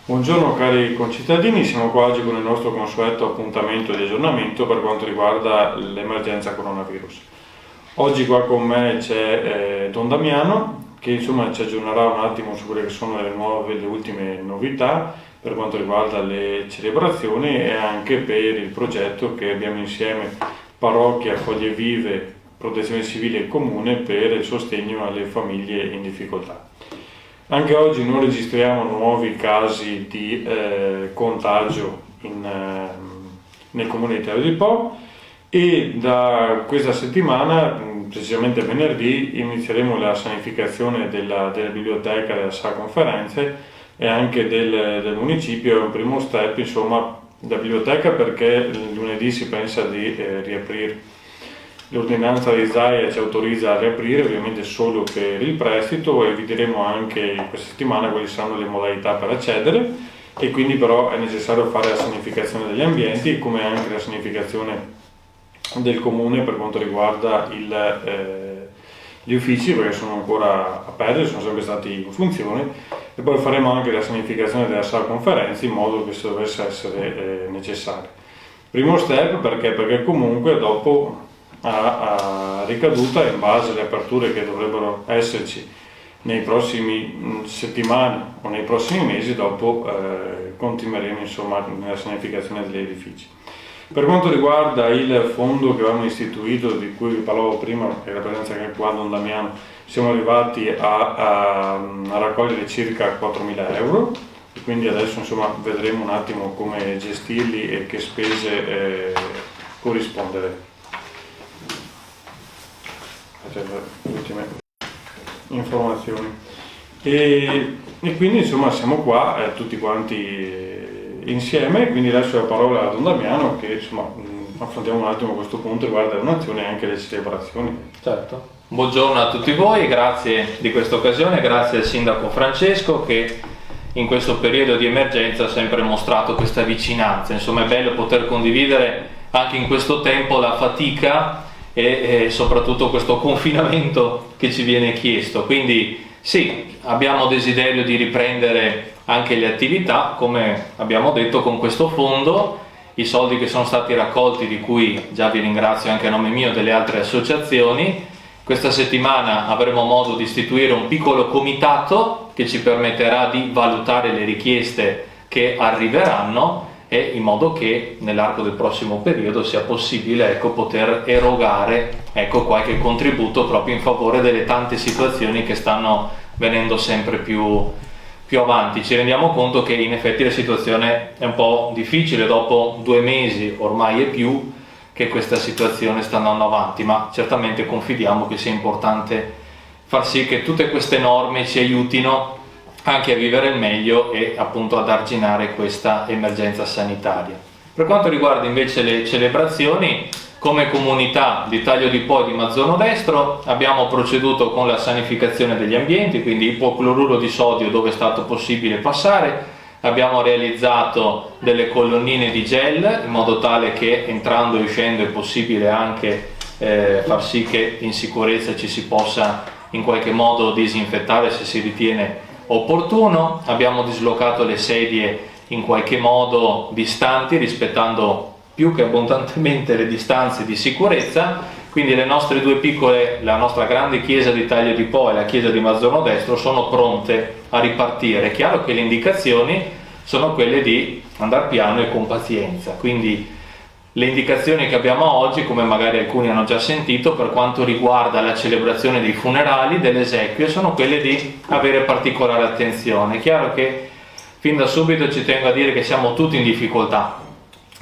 Buongiorno cari concittadini, siamo qua oggi con il nostro consueto appuntamento di aggiornamento per quanto riguarda l'emergenza coronavirus. Oggi qua con me c'è Don Damiano che insomma ci aggiornerà un attimo su quelle che sono le ultime novità per quanto riguarda le celebrazioni e anche per il progetto che abbiamo insieme Parrocchia Foglie Vive, Protezione Civile e Comune per il sostegno alle famiglie in difficoltà. Anche oggi non registriamo nuovi casi di contagio nel comune di Taglio di Po e da questa settimana, precisamente venerdì, inizieremo la sanificazione della biblioteca della sala conferenze e anche del municipio. È un primo step, insomma, da biblioteca perché lunedì si pensa di riaprire. L'ordinanza di Zaia ci autorizza a riaprire ovviamente solo per il prestito e vi diremo anche questa settimana quali saranno le modalità per accedere e quindi però è necessario fare la sanificazione degli ambienti come anche la sanificazione del comune per quanto riguarda gli uffici perché sono ancora aperti, sono sempre stati in funzione e poi faremo anche la sanificazione della sala conferenze in modo che se dovesse essere necessario. Primo step perché comunque dopo a ricaduta in base alle aperture che dovrebbero esserci nei prossimi settimane o nei prossimi mesi, dopo continueremo insomma nella sanificazione degli edifici. Per quanto riguarda il fondo che avevamo istituito, di cui vi parlavo prima, che rappresenta anche qua Don Damiano, siamo arrivati a raccogliere circa 4.000 euro e quindi adesso insomma vedremo un attimo come gestirli e che spese corrispondere. Le ultime informazioni e quindi insomma siamo qua tutti quanti insieme, quindi adesso la parola a Don Damiano che insomma affrontiamo un attimo questo punto riguardo le donazioni e anche le celebrazioni. Certo. Buongiorno a tutti voi, grazie di questa occasione, grazie al sindaco Francesco che in questo periodo di emergenza ha sempre mostrato questa vicinanza. Insomma è bello poter condividere anche in questo tempo la fatica e soprattutto questo confinamento che ci viene chiesto. Quindi sì, abbiamo desiderio di riprendere anche le attività, come abbiamo detto, con questo fondo, i soldi che sono stati raccolti, di cui già vi ringrazio anche a nome mio e delle altre associazioni. Questa settimana avremo modo di istituire un piccolo comitato che ci permetterà di valutare le richieste che arriveranno e in modo che nell'arco del prossimo periodo sia possibile poter erogare qualche contributo proprio in favore delle tante situazioni che stanno venendo sempre più avanti. Ci rendiamo conto che in effetti la situazione è un po' difficile dopo 2 mesi ormai e più che questa situazione sta andando avanti, ma certamente confidiamo che sia importante far sì che tutte queste norme ci aiutino anche a vivere il meglio e appunto ad arginare questa emergenza sanitaria. Per quanto riguarda invece le celebrazioni, come comunità di Taglio di Po e di Mazzone Destro abbiamo proceduto con la sanificazione degli ambienti, quindi ipocloruro di sodio dove è stato possibile passare, abbiamo realizzato delle colonnine di gel in modo tale che entrando e uscendo è possibile anche far sì che in sicurezza ci si possa in qualche modo disinfettare se si ritiene opportuno. Abbiamo dislocato le sedie in qualche modo distanti, rispettando più che abbondantemente le distanze di sicurezza, quindi le nostre due piccole, la nostra grande chiesa di Taglio di Po e la chiesa di Mazzone Destro sono pronte a ripartire. È chiaro che le indicazioni sono quelle di andare piano e con pazienza, quindi le indicazioni che abbiamo oggi, come magari alcuni hanno già sentito, per quanto riguarda la celebrazione dei funerali, delle esequie, sono quelle di avere particolare attenzione. È chiaro che fin da subito ci tengo a dire che siamo tutti in difficoltà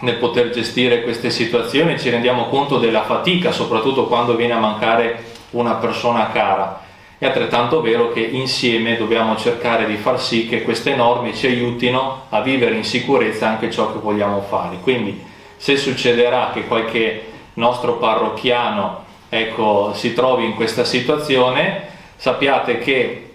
nel poter gestire queste situazioni, ci rendiamo conto della fatica, soprattutto quando viene a mancare una persona cara. È altrettanto vero che insieme dobbiamo cercare di far sì che queste norme ci aiutino a vivere in sicurezza anche ciò che vogliamo fare. Quindi se succederà che qualche nostro parrocchiano si trovi in questa situazione, sappiate che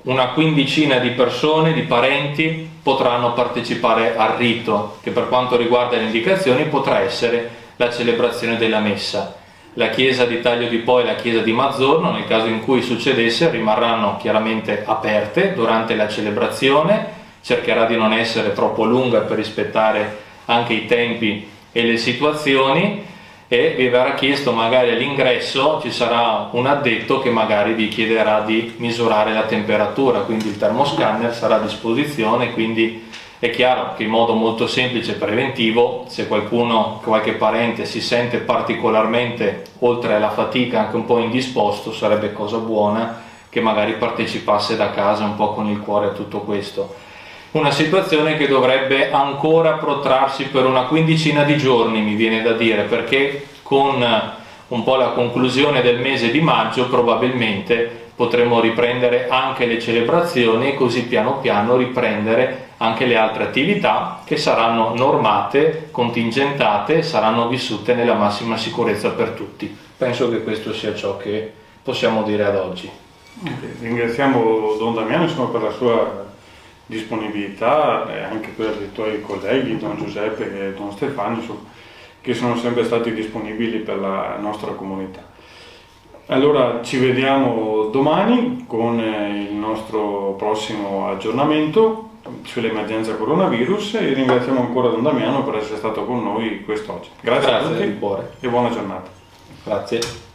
una quindicina di persone, di parenti, potranno partecipare al rito, che per quanto riguarda le indicazioni potrà essere la celebrazione della messa. La chiesa di Taglio di Po e la chiesa di Mazzorno, nel caso in cui succedesse, rimarranno chiaramente aperte durante la celebrazione, cercherà di non essere troppo lunga per rispettare anche i tempi e le situazioni, e vi verrà chiesto magari all'ingresso, ci sarà un addetto che magari vi chiederà di misurare la temperatura, quindi il termoscanner sarà a disposizione, quindi è chiaro che in modo molto semplice e preventivo, se qualche parente si sente particolarmente, oltre alla fatica, anche un po' indisposto, sarebbe cosa buona che magari partecipasse da casa un po' con il cuore a tutto questo. Una situazione che dovrebbe ancora protrarsi per una quindicina di giorni, mi viene da dire, perché con un po' la conclusione del mese di maggio probabilmente potremo riprendere anche le celebrazioni e così piano piano riprendere anche le altre attività che saranno normate, contingentate, saranno vissute nella massima sicurezza per tutti. Penso che questo sia ciò che possiamo dire ad oggi. Ringraziamo Don Damiano per la sua disponibilità e anche quella dei tuoi colleghi, Don Giuseppe e Don Stefano, che sono sempre stati disponibili per la nostra comunità. Allora ci vediamo domani con il nostro prossimo aggiornamento sull'emergenza coronavirus e ringraziamo ancora Don Damiano per essere stato con noi quest'oggi. Grazie a tutti di cuore. E buona giornata. Grazie.